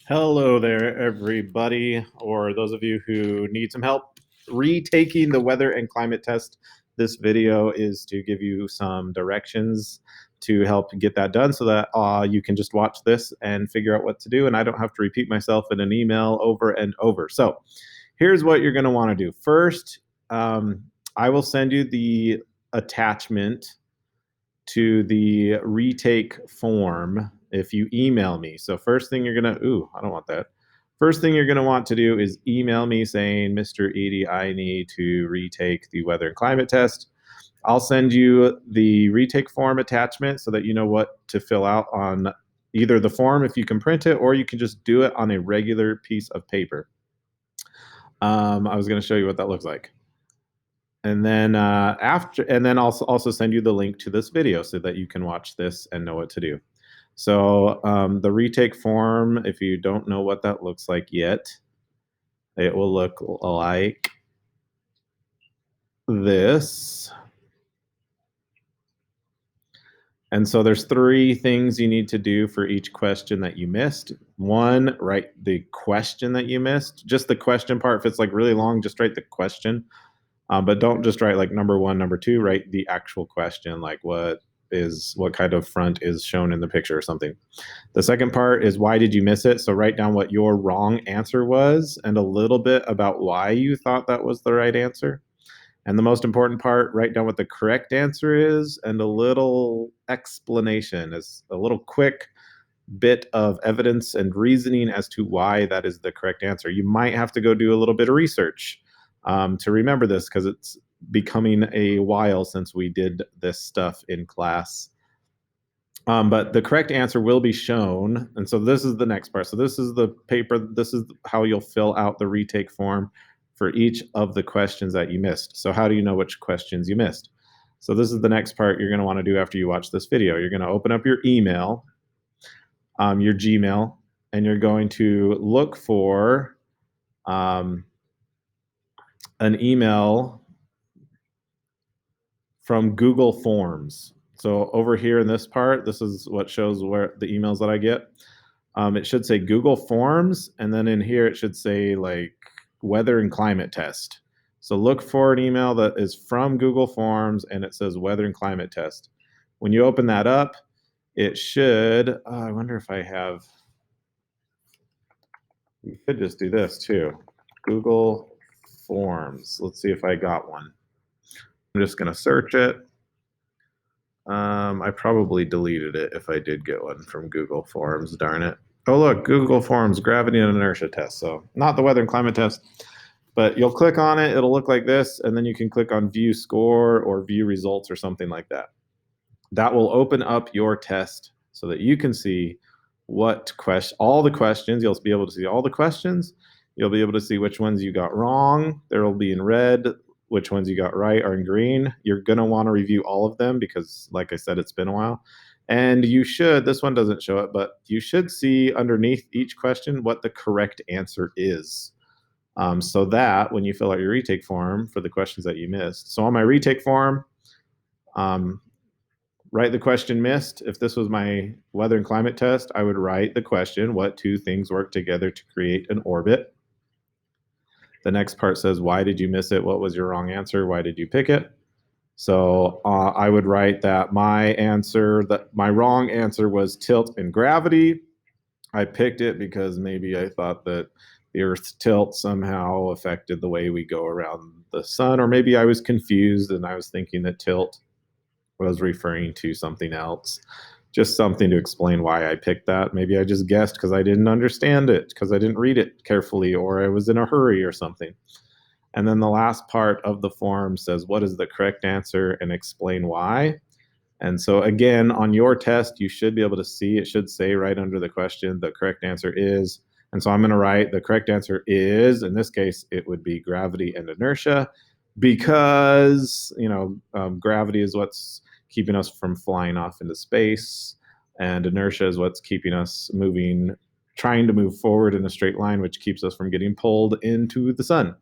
Hello there, everybody, or those of you who need some help retaking the weather and climate test. This video is to give you some directions to help get that done so that you can just watch this and figure out what to do, and I don't have to repeat myself in an email over and over. So here's what you're going to want to do. First, I will send you the attachment to the retake form if you email me. So first thing you're gonna, I don't want that. First thing you're gonna want to do is email me saying, Mr. Edie, I need to retake the weather and climate test. I'll send you the retake form attachment so that you know what to fill out on either the form if you can print it, or you can just do it on a regular piece of paper. I was gonna show you what that looks like. And then I'll also send you the link to this video so that you can watch this and know what to do. So the retake form, if you don't know what that looks like yet, it will look like this. And so there's 3 things you need to do for each question that you missed. 1, write the question that you missed. Just the question part. If it's like really long, just write the question. But don't just write like number 1, number 2. Write the actual question, like what kind of front is shown in the picture or something. The second part is why did you miss it? So write down what your wrong answer was and a little bit about why you thought that was the right answer. And the most important part, write down what the correct answer is and a little explanation, is a little quick bit of evidence and reasoning as to why that is the correct answer. You might have to go do a little bit of research to remember this because it's becoming a while since we did this stuff in class. But the correct answer will be shown. And so this is the next part. So this is the paper. This is how you'll fill out the retake form for each of the questions that you missed. So how do you know which questions you missed? So this is the next part you're going to want to do after you watch this video. You're going to open up your email, your Gmail, and you're going to look for an email from Google Forms. So over here in this part, this is what shows where the emails that I get. It should say Google Forms, and then in here it should say like weather and climate test. So look for an email that is from Google Forms and it says weather and climate test. When you open that up, it should, I wonder if I have, you could just do this too. Google Forms. Let's see if I got one. I'm just going to search it. I probably deleted it if I did get one from Google Forms, darn it. Oh, look, Google Forms, gravity and inertia test. So not the weather and climate test, but you'll click on it. It'll look like this, and then you can click on view score or view results or something like that. That will open up your test so that you can see all the questions. You'll be able to see all the questions. You'll be able to see which ones you got wrong. There will be in red. Which ones you got right are in green. You're going to want to review all of them because, like I said, it's been a while. And you should, this one doesn't show it, but you should see underneath each question what the correct answer is. So that when you fill out your retake form for the questions that you missed. So on my retake form, write the question missed. If this was my weather and climate test, I would write the question, what 2 things work together to create an orbit? The next part says, why did you miss it? What was your wrong answer? Why did you pick it? So I would write that my wrong answer was tilt and gravity. I picked it because maybe I thought that the Earth's tilt somehow affected the way we go around the sun, or maybe I was confused and I was thinking that tilt was referring to something else. Just something to explain why I picked that. Maybe I just guessed because I didn't understand it, because I didn't read it carefully, or I was in a hurry or something. And then the last part of the form says, what is the correct answer and explain why. And so again, on your test, you should be able to see, it should say right under the question, the correct answer is, and so I'm going to write the correct answer is, in this case, it would be gravity and inertia, because, gravity is what's keeping us from flying off into space, and inertia is what's keeping us trying to move forward in a straight line, which keeps us from getting pulled into the sun.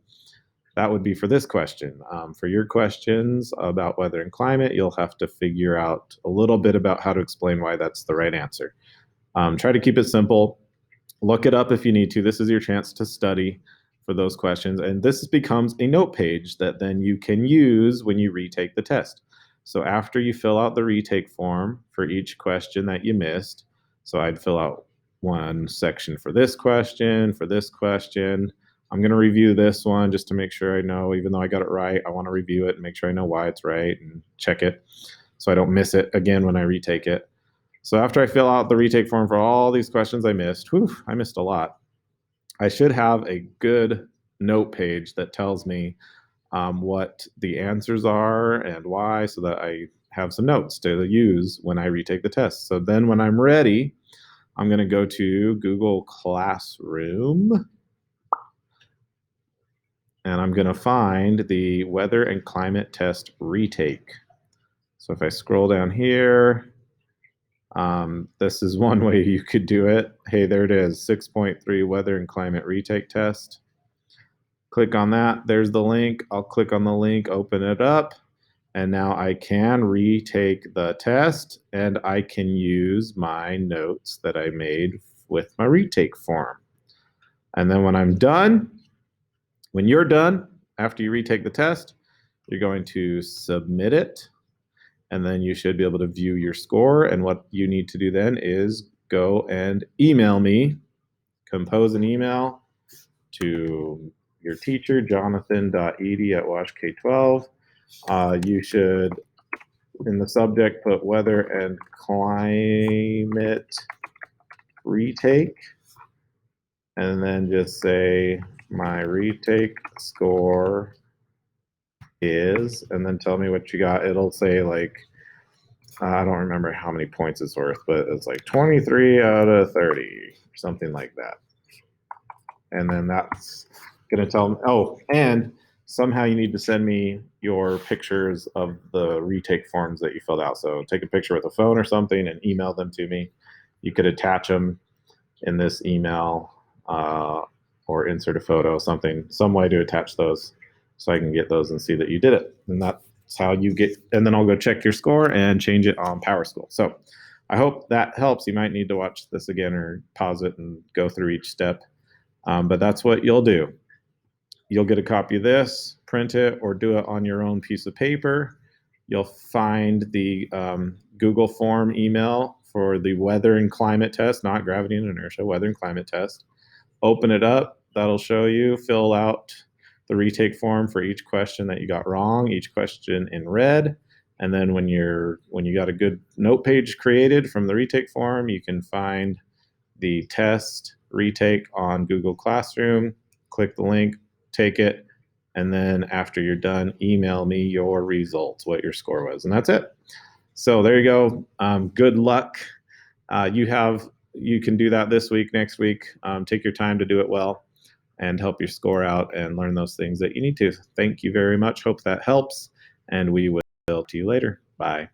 That would be for this question. For your questions about weather and climate, you'll have to figure out a little bit about how to explain why that's the right answer. Try to keep it simple. Look it up if you need to. This is your chance to study for those questions. And this becomes a note page that then you can use when you retake the test. So after you fill out the retake form for each question that you missed, so I'd fill out one section for this question, for this question. I'm going to review this one just to make sure I know, even though I got it right, I want to review it and make sure I know why it's right and check it so I don't miss it again when I retake it. So after I fill out the retake form for all these questions I missed, I missed a lot. I should have a good note page that tells me what the answers are and why, so that I have some notes to use when I retake the test. So then when I'm ready, I'm going to go to Google Classroom, and I'm going to find the weather and climate test retake. So if I scroll down here, this is one way you could do it. Hey, there it is, 6.3 weather and climate retake test. Click on that. There's the link. I'll click on the link, open it up, and now I can retake the test, and I can use my notes that I made with my retake form. And then when I'm done, when you're done, after you retake the test, you're going to submit it, and then you should be able to view your score. And what you need to do then is go and email me, compose an email to your teacher, jonathan.ed@washk12. You should, in the subject, put weather and climate retake, and then just say my retake score is, and then tell me what you got. It'll say like, I don't remember how many points it's worth, but it's like 23 out of 30, something like that. And then that's going to tell them, oh, and somehow you need to send me your pictures of the retake forms that you filled out. So take a picture with a phone or something and email them to me. You could attach them in this email or insert a photo, some way to attach those so I can get those and see that you did it. And that's how you get, and then I'll go check your score and change it on PowerSchool. So I hope that helps. You might need to watch this again or pause it and go through each step. But that's what you'll do. You'll get a copy of this, print it, or do it on your own piece of paper. You'll find the Google form email for the weather and climate test, not gravity and inertia, weather and climate test. Open it up. That'll show you. Fill out the retake form for each question that you got wrong, each question in red. And then when you got a good note page created from the retake form, you can find the test retake on Google Classroom, click the link, take it, and then after you're done, email me your results, what your score was, and that's it. So there you go. Good luck. You can do that this week, next week. Take your time to do it well and help your score out and learn those things that you need to. Thank you very much. Hope that helps, and we will see you later. Bye.